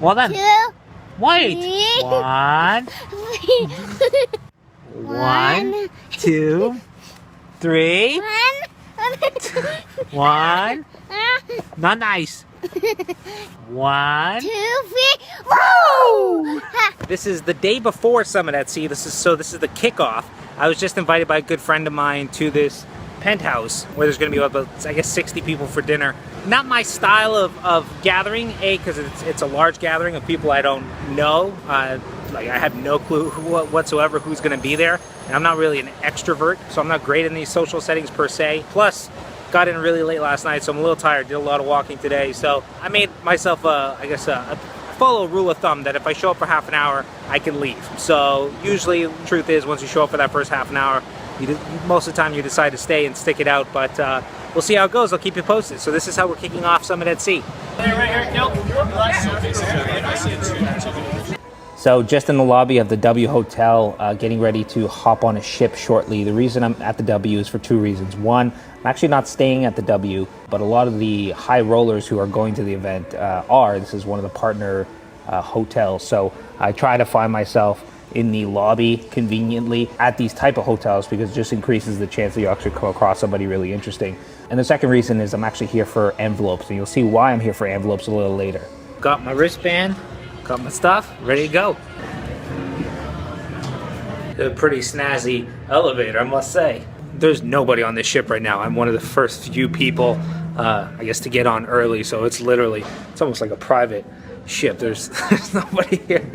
Well then. 2, Wait. 3. 1. 1, 2, 3. 1. Not nice. 1. 2, 3. Woo! This is the day before Summit at Sea. This is the kickoff. I was just invited by a good friend of mine to this penthouse where there's going to be about, I guess, 60 people for dinner. Not my style of gathering, because it's a large gathering of people I don't know. Like I have no clue whatsoever who's going to be there, and I'm not really an extrovert, so I'm not great in these social settings per se. Plus, got in really late last night, so I'm a little tired. Did a lot of walking today, so I made myself a follow a rule of thumb that if I show up for half an hour, I can leave. So usually, the truth is, once you show up for that first half an hour, most of the time you decide to stay and stick it out. But we'll see how it goes. I'll keep you posted. So this is how we're kicking off Summit at Sea. So just in the lobby of the W Hotel, getting ready to hop on a ship shortly. The reason I'm at the W is for two reasons. One, I'm actually not staying at the W, but a lot of the high rollers who are going to the event are. This is one of the partner hotels. So I try to find myself in the lobby conveniently at these type of hotels because it just increases the chance that you actually come across somebody really interesting. And the second reason is I'm actually here for envelopes, and you'll see why I'm here for envelopes a little later. Got my wristband. Got my stuff, ready to go. A pretty snazzy elevator, I must say. There's nobody on this ship right now. I'm one of the first few people, I guess, to get on early, so it's almost like a private ship. There's nobody here.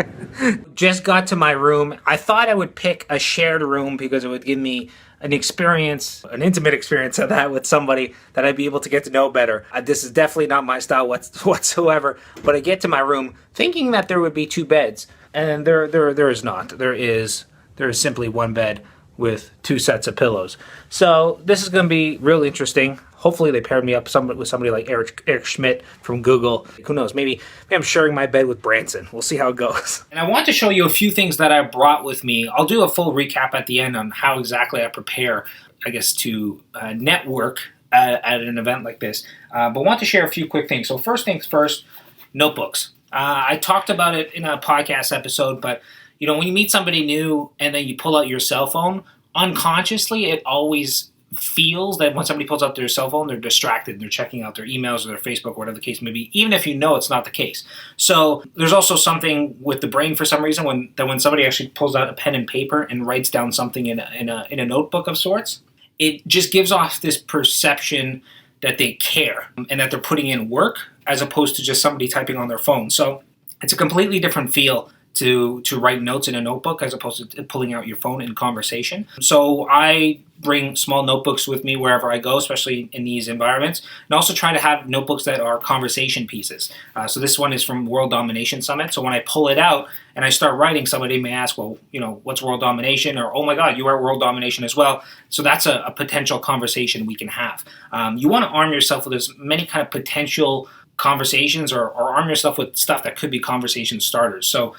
Just got to my room. I thought I would pick a shared room because it would give me an intimate experience of that with somebody that I'd be able to get to know better. This is definitely not my style whatsoever, but I get to my room thinking that there would be two beds, and there is not. There is simply one bed with two sets of pillows. So this is going to be really interesting. Hopefully they paired me up with somebody like Eric Schmidt from Google. Who knows? Maybe I'm sharing my bed with Branson. We'll see how it goes. And I want to show you a few things that I brought with me. I'll do a full recap at the end on how exactly I prepare, I guess, to network at an event like this. But I want to share a few quick things. So first things first, notebooks. I talked about it in a podcast episode, but when you meet somebody new and then you pull out your cell phone, unconsciously it always feels that when somebody pulls out their cell phone, they're distracted. They're checking out their emails or their Facebook, whatever the case may be, even if you know it's not the case. So there's also something with the brain for some reason when somebody actually pulls out a pen and paper and writes down something in a notebook of sorts, it just gives off this perception that they care and that they're putting in work as opposed to just somebody typing on their phone. So it's a completely different feel to write notes in a notebook as opposed to pulling out your phone in conversation. So I bring small notebooks with me wherever I go, especially in these environments, and also try to have notebooks that are conversation pieces. So this one is from World Domination Summit. So when I pull it out and I start writing, somebody may ask, well, what's World Domination? Or, oh my God, you are World Domination as well. So that's a potential conversation we can have. You want to arm yourself with as many kind of potential conversations or arm yourself with stuff that could be conversation starters. So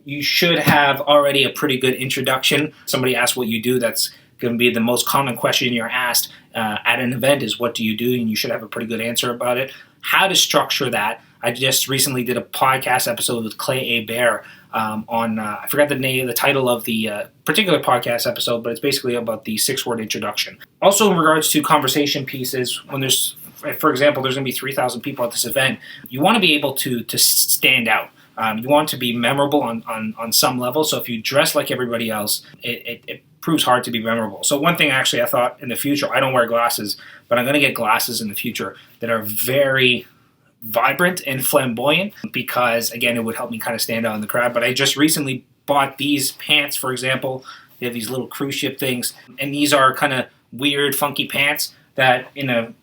you should have already a pretty good introduction. Somebody asks what you do, that's going to be the most common question you're asked at an event is what do you do, and you should have a pretty good answer about it. How to structure that. I just recently did a podcast episode with Clay A. Bear on, I forgot the title of the particular podcast episode, but it's basically about the 6-word introduction. Also in regards to conversation pieces, when there's, for example, there's going to be 3,000 people at this event, you want to be able to stand out. You want to be memorable on some level. So if you dress like everybody else, it proves hard to be memorable. So one thing actually I thought in the future, I don't wear glasses, but I'm going to get glasses in the future that are very vibrant and flamboyant because, again, it would help me kind of stand out in the crowd. But I just recently bought these pants, for example. They have these little cruise ship things, and these are kind of weird, funky pants that in a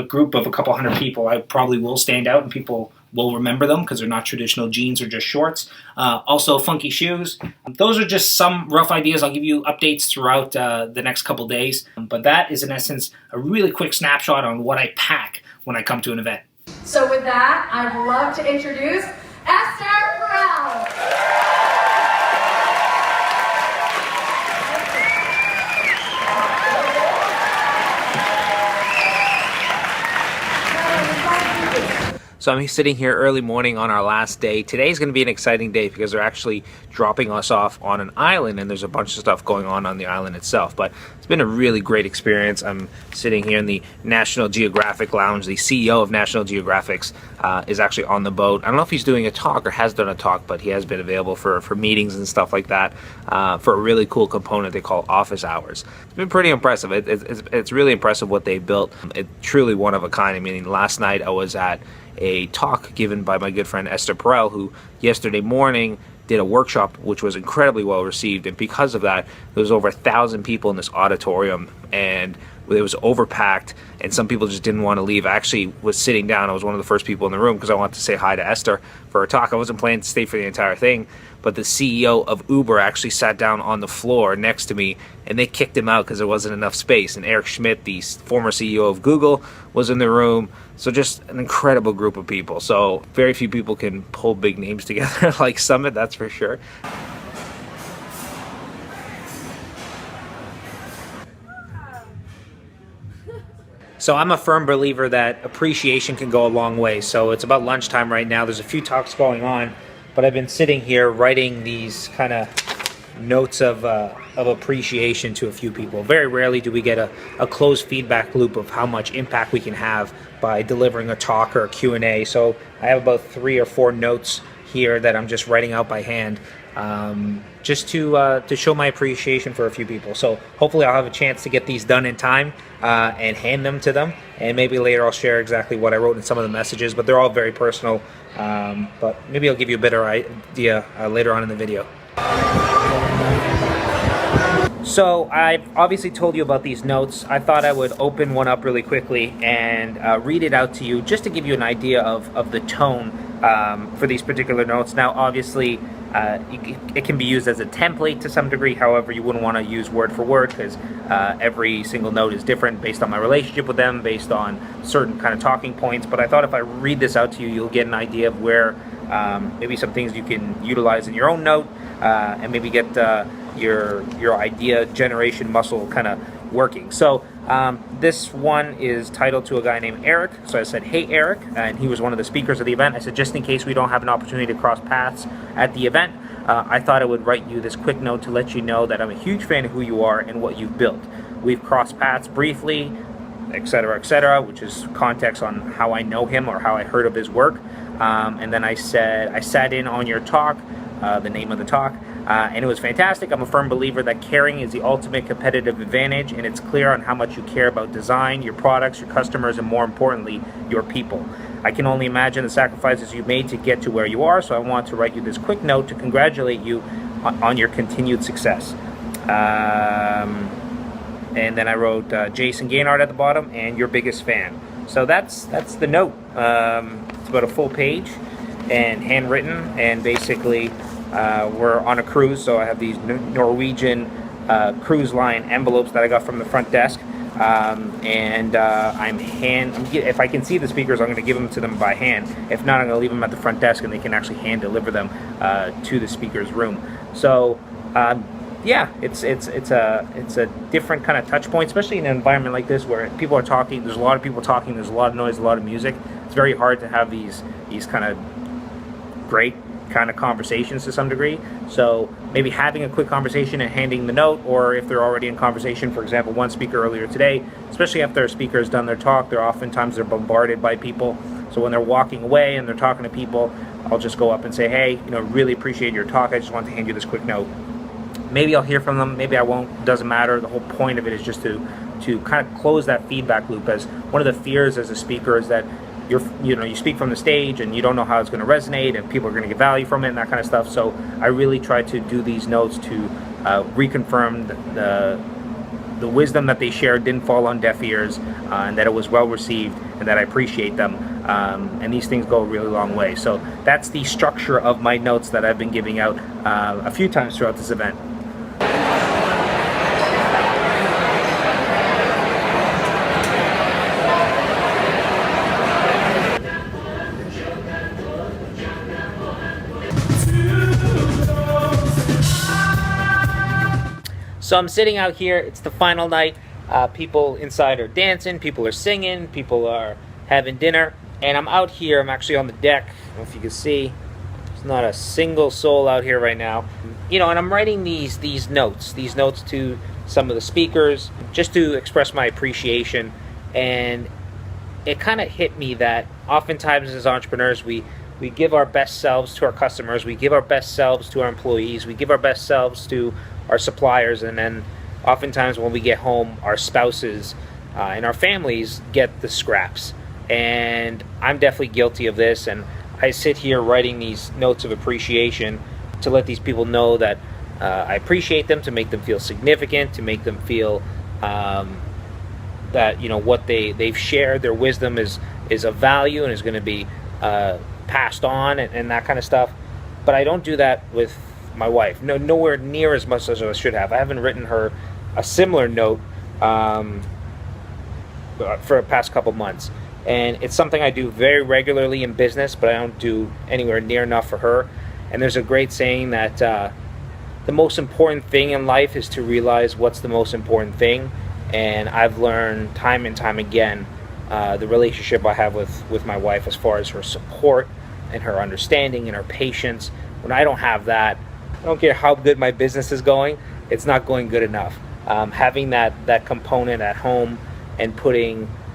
group of a couple hundred people, I probably will stand out and people will remember them because they're not traditional jeans or just shorts. Also, funky shoes. Those are just some rough ideas. I'll give you updates throughout the next couple days. But that is, in essence, a really quick snapshot on what I pack when I come to an event. So with that, I'd love to introduce Esther Brown. So I'm sitting here early morning on our last day. Today's going to be an exciting day because they're actually dropping us off on an island, and there's a bunch of stuff going on the island itself. But it's been a really great experience. I'm sitting here in the National Geographic Lounge. The CEO of National Geographic's is actually on the boat. I don't know if he's doing a talk or has done a talk, but he has been available for meetings and stuff like that for a really cool component they call office hours. It's been pretty impressive. It's really impressive what they built. It's truly one of a kind. I mean, last night I was at a talk given by my good friend Esther Perel, who yesterday morning did a workshop which was incredibly well received, and because of that there was over 1,000 people in this auditorium, and it was overpacked, and some people just didn't want to leave. I actually was sitting down. I was one of the first people in the room because I wanted to say hi to Esther for her talk. I wasn't planning to stay for the entire thing, but the CEO of Uber actually sat down on the floor next to me, and they kicked him out because there wasn't enough space. And Eric Schmidt, the former CEO of Google, was in the room. So just an incredible group of people. So very few people can pull big names together like Summit, that's for sure. So I'm a firm believer that appreciation can go a long way. So it's about lunchtime right now. There's a few talks going on, but I've been sitting here writing these kind of notes of appreciation to a few people. Very rarely do we get a closed feedback loop of how much impact we can have by delivering a talk or a Q&A. So I have about 3 or 4 notes here that I'm just writing out by hand, just to show my appreciation for a few people. So hopefully I'll have a chance to get these done in time and hand them to them, and maybe later I'll share exactly what I wrote in some of the messages, but they're all very personal, but maybe I'll give you a better idea later on in the video. So I've obviously told you about these notes. I thought I would open one up really quickly and read it out to you just to give you an idea of the tone for these particular notes. Now obviously it can be used as a template to some degree. However, you wouldn't want to use word for word because every single note is different based on my relationship with them, based on certain kind of talking points. But I thought if I read this out to you, you'll get an idea of where maybe some things you can utilize in your own note, and maybe get your idea generation muscle kind of working. So this one is titled to a guy named Eric. So I said, "Hey Eric," and he was one of the speakers of the event. I said, just in case we don't have an opportunity to cross paths at the event, I thought I would write you this quick note to let you know that I'm a huge fan of who you are and what you've built. We've crossed paths briefly, etc., which is context on how I know him or how I heard of his work. And then I said, I sat in on your talk, the name of the talk, and it was fantastic. I'm a firm believer that caring is the ultimate competitive advantage, and it's clear on how much you care about design, your products, your customers, and more importantly, your people. I can only imagine the sacrifices you've made to get to where you are, so I want to write you this quick note to congratulate you on your continued success. And then I wrote Jayson Gaignard at the bottom, and your biggest fan. So that's the note. It's about a full page and handwritten, and basically we're on a cruise, so I have these Norwegian cruise line envelopes that I got from the front desk, and if I can see the speakers, I'm going to give them to them by hand. If not, I'm going to leave them at the front desk, and they can actually hand deliver them to the speaker's room. So yeah, it's a different kind of touch point, especially in an environment like this where people are talking. There's a lot of people talking. There's a lot of noise, a lot of music. It's very hard to have these kind of great kind of conversations to some degree. So maybe having a quick conversation and handing the note, or if they're already in conversation, for example, one speaker earlier today, especially after a speaker has done their talk, they're bombarded by people. So when they're walking away and they're talking to people, I'll just go up and say, hey, really appreciate your talk. I just want to hand you this quick note. Maybe I'll hear from them, maybe I won't, it doesn't matter. The whole point of it is just to kind of close that feedback loop, as one of the fears as a speaker is that you speak from the stage and you don't know how it's going to resonate and people are going to get value from it and that kind of stuff. So I really try to do these notes to reconfirm the wisdom that they shared didn't fall on deaf ears, and that it was well received, and that I appreciate them. And these things go a really long way. So that's the structure of my notes that I've been giving out a few times throughout this event. So I'm sitting out here, it's the final night. People inside are dancing, people are singing, people are having dinner. And I'm out here. I'm actually on the deck. I don't know if you can see. There's not a single soul out here right now. You know, and I'm writing these notes to some of the speakers just to express my appreciation. And it kind of hit me that oftentimes as entrepreneurs, we give our best selves to our customers, we give our best selves to our employees, we give our best selves to our suppliers, and then oftentimes when we get home, our spouses and our families get the scraps. And I'm definitely guilty of this, and I sit here writing these notes of appreciation to let these people know that I appreciate them, to make them feel significant, to make them feel that, you know, what they've shared, their wisdom is of value and is going to be passed on and that kind of stuff. But I don't do that with my wife. Nowhere near as much as I should have. I haven't written her a similar note for the past couple months. And it's something I do very regularly in business, but I don't do anywhere near enough for her. And there's a great saying that the most important thing in life is to realize what's the most important thing. And I've learned time and time again the relationship I have with my wife as far as her support and her understanding and her patience. When I don't have that, I don't care how good my business is going, it's not going good enough. Having that component at home and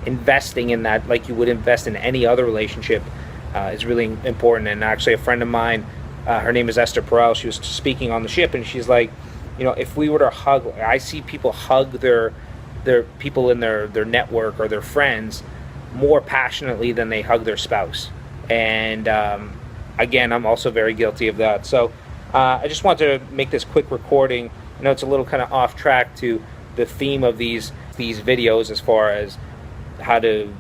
investing in that like you would invest in any other relationship is really important. And actually a friend of mine, her name is Esther Perel, she was speaking on the ship, and she's like, you know, if we were to hug, I see people hug their people in their network or their friends more passionately than they hug their spouse. And again, I'm also very guilty of that. So I just want to make this quick recording. I know it's a little kind of off track to the theme of these videos as far as how to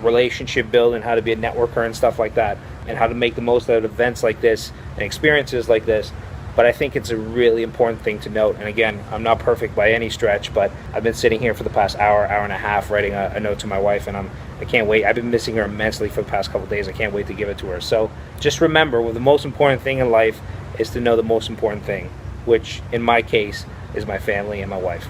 relationship build and how to be a networker and stuff like that, and how to make the most out of events like this and experiences like this. But I think it's a really important thing to note. And again, I'm not perfect by any stretch, but I've been sitting here for the past hour and a half writing a note to my wife, and I can't wait. I've been missing her immensely for the past couple of days. I can't wait to give it to her. So just remember, well, the most important thing in life is to know the most important thing, which in my case is my family and my wife.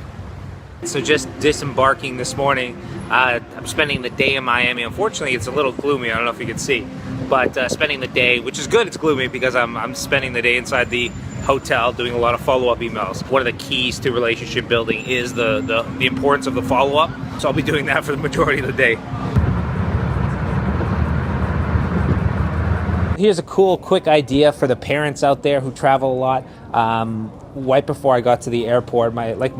So just disembarking this morning, I'm spending the day in Miami. Unfortunately, it's a little gloomy. I don't know if you can see, but spending the day, which is good, it's gloomy because I'm spending the day inside the hotel doing a lot of follow-up emails. One of the keys to relationship building is the importance of the follow-up. So I'll be doing that for the majority of the day. Here's a cool, quick idea for the parents out there who travel a lot. Right before I got to the airport, like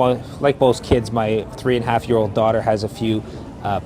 most kids, my 3.5-year-old daughter has a few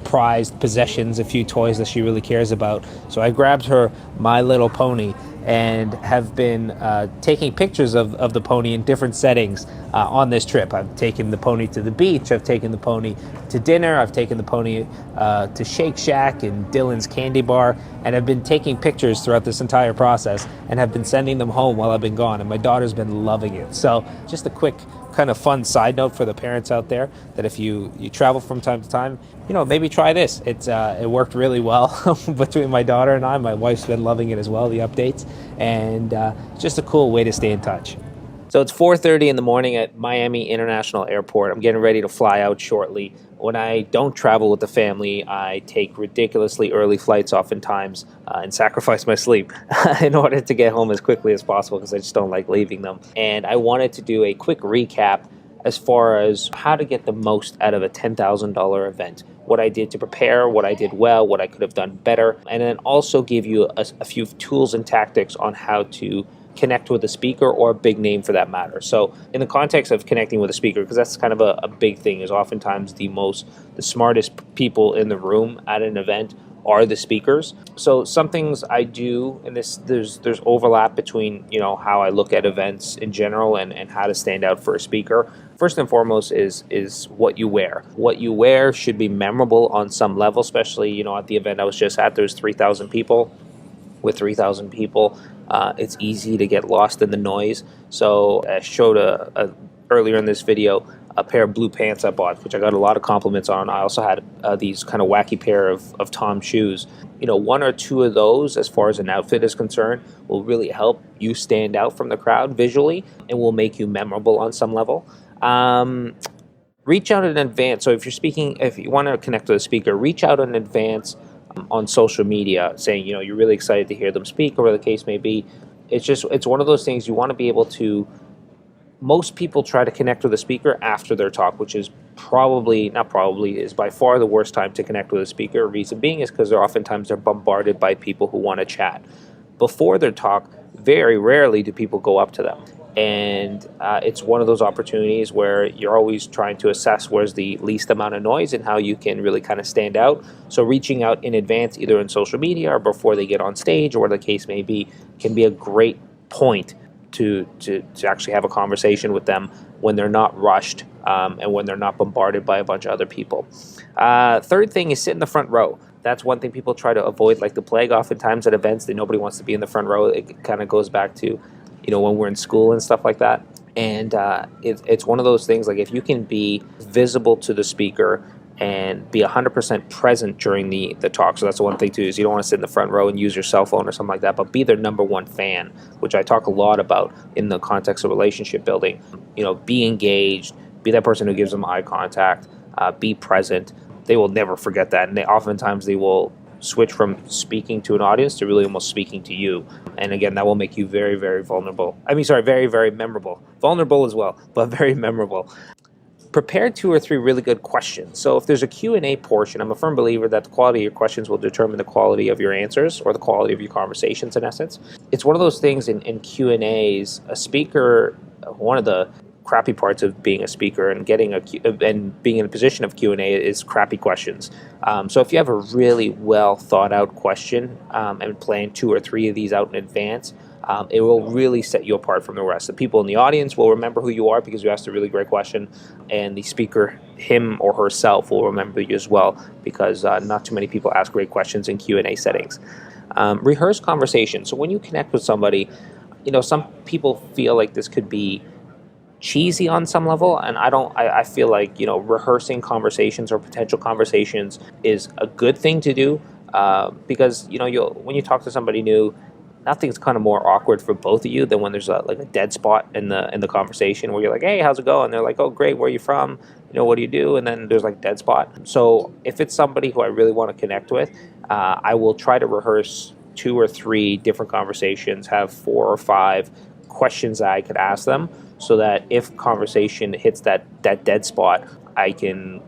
prized possessions, a few toys that she really cares about. So I grabbed her My Little Pony and have been taking pictures of the pony in different settings on this trip. I've taken the pony to the beach, I've taken the pony to dinner, I've taken the pony to Shake Shack and Dylan's Candy Bar, and I've been taking pictures throughout this entire process and have been sending them home while I've been gone, and my daughter's been loving it. So just a quick kind of fun side note for the parents out there, that if you travel from time to time, you know, maybe try this. It worked really well between my daughter and I. My wife's been loving it as well, the updates, and just a cool way to stay in touch. So it's 4:30 in the morning at Miami International Airport. I'm getting ready to fly out shortly. When I don't travel with the family, I take ridiculously early flights oftentimes and sacrifice my sleep in order to get home as quickly as possible because I just don't like leaving them. And I wanted to do a quick recap as far as how to get the most out of a $10,000 event. What I did to prepare, what I did well, what I could have done better, and then also give you a few tools and tactics on how to connect with a speaker or a big name for that matter. So in the context of connecting with a speaker, because that's kind of a big thing, is oftentimes the smartest people in the room at an event are the speakers. So some things I do, and there's overlap between, you know, how I look at events in general and how to stand out for a speaker. First and foremost is what you wear. What you wear should be memorable on some level, especially, you know, at the event I was just at, there's 3,000 people. With 3,000 people, it's easy to get lost in the noise. So I showed earlier in this video a pair of blue pants I bought, which I got a lot of compliments on. I also had these kind of wacky pair of Tom shoes. You know, one or two of those, as far as an outfit is concerned, will really help you stand out from the crowd visually and will make you memorable on some level. Reach out in advance. So if you want to connect with a speaker, reach out in advance on social media saying, you're really excited to hear them speak or whatever the case may be. It's one of those things you want to be able to. Most people try to connect with a speaker after their talk, which is is by far the worst time to connect with a speaker. Reason being is because they're bombarded by people who want to chat. Before their talk, very rarely do people go up to them. And it's one of those opportunities where you're always trying to assess where's the least amount of noise and how you can really kind of stand out. So reaching out in advance, either in social media or before they get on stage or whatever the case may be, can be a great point to actually have a conversation with them when they're not rushed and when they're not bombarded by a bunch of other people. Third thing is sit in the front row. That's one thing people try to avoid like the plague. Oftentimes at events, nobody wants to be in the front row. It kind of goes back to, when we're in school and stuff like that. And it's one of those things, like if you can be visible to the speaker and be 100% present during the talk. So that's the one thing too, is you don't want to sit in the front row and use your cell phone or something like that, but be their number one fan, which I talk a lot about in the context of relationship building. Be engaged, be that person who gives them eye contact, be present. They will never forget that. And oftentimes they will switch from speaking to an audience to really almost speaking to you. And again, that will make you very, very vulnerable. Very, very memorable. Vulnerable as well, but very memorable. Prepare 2 or 3 really good questions. So if there's a Q&A portion, I'm a firm believer that the quality of your questions will determine the quality of your answers or the quality of your conversations in essence. It's one of those things in Q&As, a speaker, one of the crappy parts of being a speaker and being in a position of Q&A is crappy questions. So if you have a really well thought out question and plan 2 or 3 of these out in advance, it will really set you apart from the rest. The people in the audience will remember who you are because you asked a really great question, and the speaker, him or herself, will remember you as well because not too many people ask great questions in Q&A settings. Rehearse conversation. So when you connect with somebody, some people feel like this could be cheesy on some level, and I feel like rehearsing conversations or potential conversations is a good thing to do because when you talk to somebody new, nothing's kind of more awkward for both of you than when there's a dead spot in the conversation where you're like, hey, how's it going? They're like, oh, great, where are you from? What do you do? And then there's dead spot. So if it's somebody who I really want to connect with, I will try to rehearse 2 or 3 different conversations, have 4 or 5 questions that I could ask them so that if conversation hits that dead spot, I can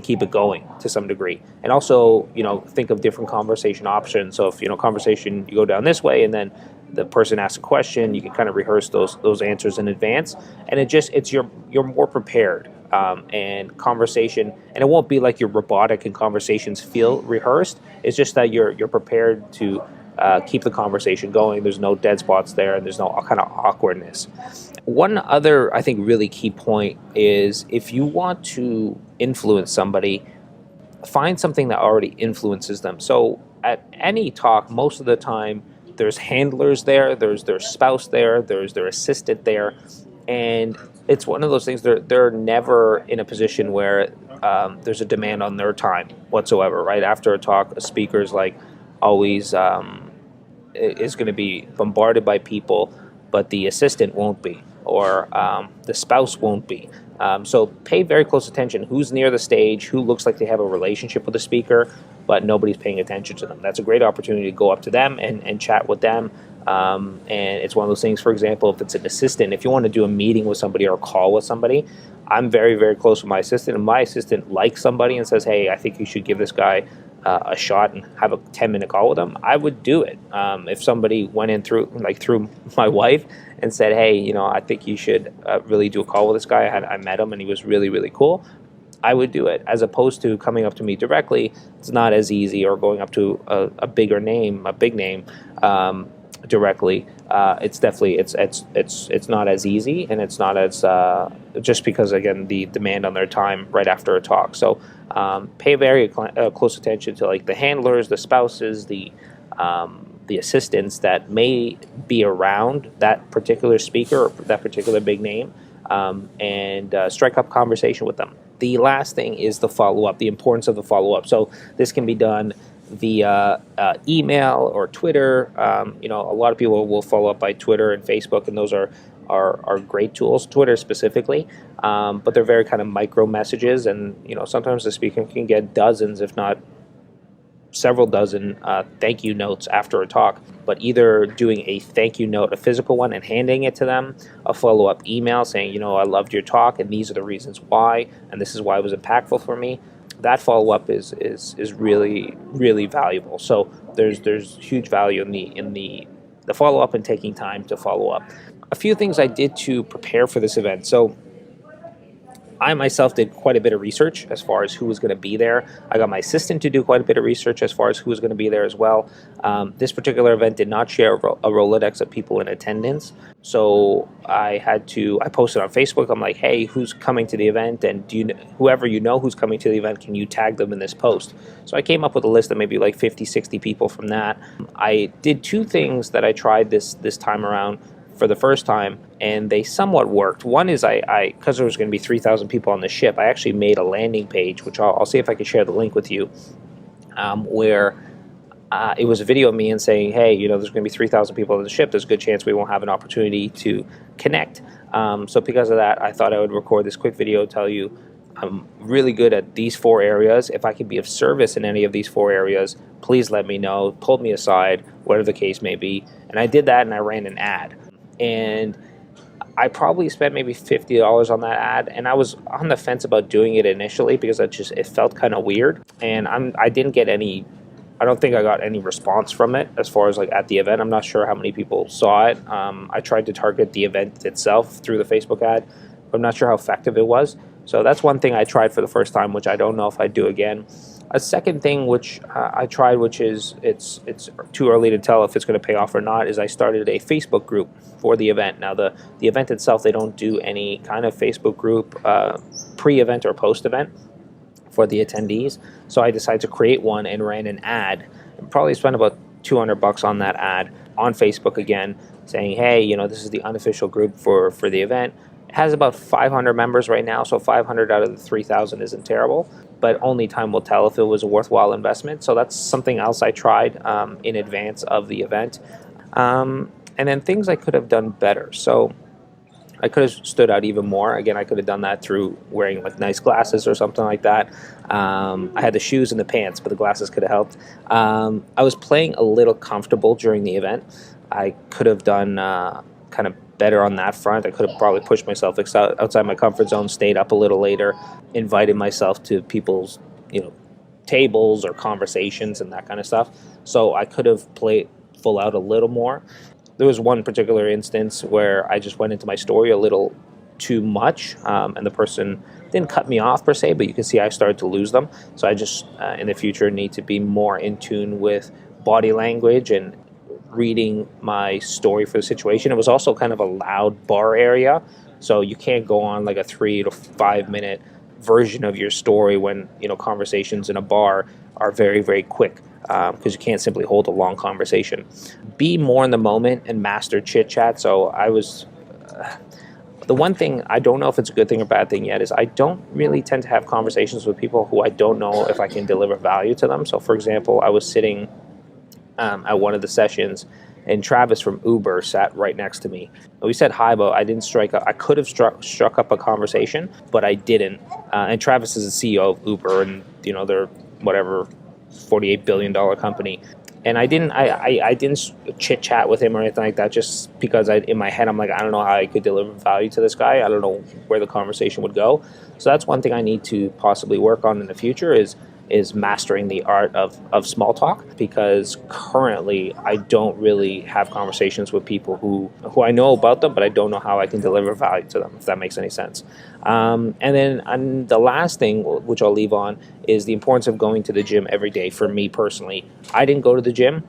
keep it going to some degree. And also, think of different conversation options. So if, conversation, you go down this way and then the person asks a question, you can kind of rehearse those answers in advance. And you're more prepared. And conversation, and it won't be like you're robotic and conversations feel rehearsed. It's just that you're prepared to keep the conversation going. There's no dead spots there and there's no kind of awkwardness. One other, I think, really key point is if you want to influence somebody, find something that already influences them. So at any talk, most of the time, there's handlers there, there's their spouse there, there's their assistant there, and it's one of those things, they're never in a position where there's a demand on their time whatsoever, right? After a talk, a speaker's always is going to be bombarded by people, but the assistant won't be, or the spouse won't be. So pay very close attention. Who's near the stage? Who looks like they have a relationship with the speaker, but nobody's paying attention to them? That's a great opportunity to go up to them and chat with them. And it's one of those things, for example, if it's an assistant, if you want to do a meeting with somebody or a call with somebody, I'm very, very close with my assistant, and my assistant likes somebody and says, hey, I think you should give this guy a shot and have a 10-minute call with him, I would do it. If somebody went in through my wife and said, hey, I think you should really do a call with this guy. I met him and he was really, really cool, I would do it. As opposed to coming up to me directly, it's not as easy, or going up to a big name directly. It's definitely it's not as easy, and it's not as just because, again, the demand on their time right after a talk. So pay very close attention to the handlers, the spouses, the assistants that may be around that particular speaker or that particular big name, and strike up conversation with them. The last thing is the follow-up, the importance of the follow-up. So this can be done via email or Twitter. A lot of people will follow up by Twitter and Facebook, and those are great tools, Twitter specifically, but they're very kind of micro messages, and sometimes the speaker can get dozens, if not several dozen thank you notes after a talk, but either doing a thank you note, a physical one, and handing it to them, a follow-up email saying, you know, I loved your talk and these are the reasons why, and this is why it was impactful for me. That follow-up is really, really valuable. So there's huge value in the follow-up and taking time to follow up. A few things I did to prepare for this event. So I myself did quite a bit of research as far as who was going to be there. I got my assistant to do quite a bit of research as far as who was going to be there as well. This particular event did not share a Rolodex of people in attendance. So I posted on Facebook. I'm like, hey, who's coming to the event? And whoever you know who's coming to the event, can you tag them in this post? So I came up with a list of maybe like 50, 60 people from that. I did two things that I tried this time around for the first time, and they somewhat worked. One is because there was going to be 3,000 people on the ship, I actually made a landing page, which I'll see if I can share the link with you, where it was a video of me and saying, hey, you know, there's going to be 3,000 people on the ship. There's a good chance we won't have an opportunity to connect. So because of that, I thought I would record this quick video, tell you I'm really good at these 4 areas. If I can be of service in any of these 4 areas, please let me know. Pull me aside, whatever the case may be. And I did that, and I ran an ad. And I probably spent maybe $50 on that ad, and I was on the fence about doing it initially because it felt kind of weird, and I didn't get any. I don't think I got any response from it as far as like at the event. I'm not sure how many people saw it. I tried to target the event itself through the Facebook ad, but I'm not sure how effective it was. So that's one thing I tried for the first time, which I don't know if I'd do again. A second thing which I tried, which is it's too early to tell if it's going to pay off or not, is I started a Facebook group for the event. Now the event itself, they don't do any kind of Facebook group pre-event or post-event for the attendees. So I decided to create one and ran an ad. And probably spent about $200 on that ad on Facebook again, saying, hey, you know, this is the unofficial group for the event. It has about 500 members right now, so 500 out of the 3,000 isn't terrible, but only time will tell if it was a worthwhile investment. So that's something else I tried in advance of the event. And then things I could have done better. So I could have stood out even more. Again, I could have done that through wearing like nice glasses or something like that. I had the shoes and the pants, but the glasses could have helped. I was playing a little comfortable during the event. I could have done kind of better on that front. I could have probably pushed myself outside my comfort zone, stayed up a little later, invited myself to people's, you know, tables or conversations and that kind of stuff. So I could have played full out a little more. There was one particular instance where I just went into my story a little too much, and the person didn't cut me off per se, but you can see I started to lose them. So I just, in the future, need to be more in tune with body language and reading my story for the situation. It was also kind of a loud bar area, so you can't go on like a 3 to 5 minute version of your story when, you know, conversations in a bar are very, very quick, because you can't simply hold a long conversation. Be more in the moment and master chit chat. So I was the one thing, I don't know if it's a good thing or bad thing yet, is I don't really tend to have conversations with people who I don't know if I can deliver value to them. So for example, I was sitting at one of the sessions, and Travis from Uber sat right next to me. We said hi, but I didn't strike up. I could have struck up a conversation, but I didn't. And Travis is the CEO of Uber, and you know, they're whatever $48 billion company. And I didn't chit chat with him or anything like that, just because in my head I'm like, I don't know how I could deliver value to this guy. I don't know where the conversation would go. So that's one thing I need to possibly work on in the future is mastering the art of small talk, because currently I don't really have conversations with people who I know about them, but I don't know how I can deliver value to them, if that makes any sense. And then the last thing, which I'll leave on, is the importance of going to the gym every day. For me personally, I didn't go to the gym.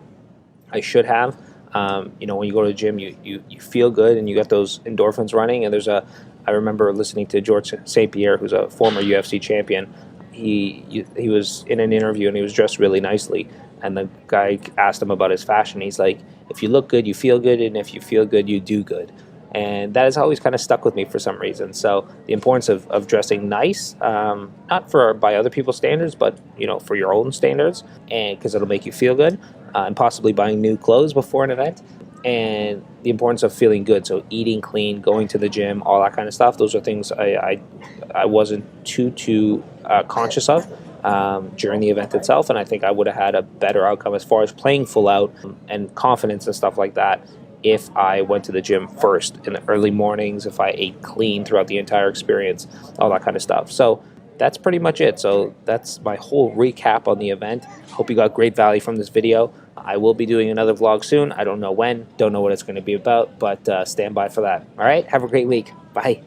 I should have. You know, when you go to the gym, you feel good and you get those endorphins running. And I remember listening to George St. Pierre, who's a former UFC champion. He was in an interview and he was dressed really nicely, and the guy asked him about his fashion. He's like, if you look good, you feel good, and if you feel good, you do good. And that has always kind of stuck with me for some reason. So the importance of dressing nice, not by other people's standards, but you know, for your own standards, and because it'll make you feel good, and possibly buying new clothes before an event. And the importance of feeling good, so eating clean, going to the gym, all that kind of stuff. Those are things I wasn't too conscious of during the event itself, and I think I would have had a better outcome as far as playing full out and confidence and stuff like that if I went to the gym first in the early mornings, if I ate clean throughout the entire experience, all that kind of stuff. So that's pretty much it. So that's my whole recap on the event. Hope you got great value from this video. I will be doing another vlog soon. I don't know when, don't know what it's going to be about, but stand by for that. All right, have a great week. Bye.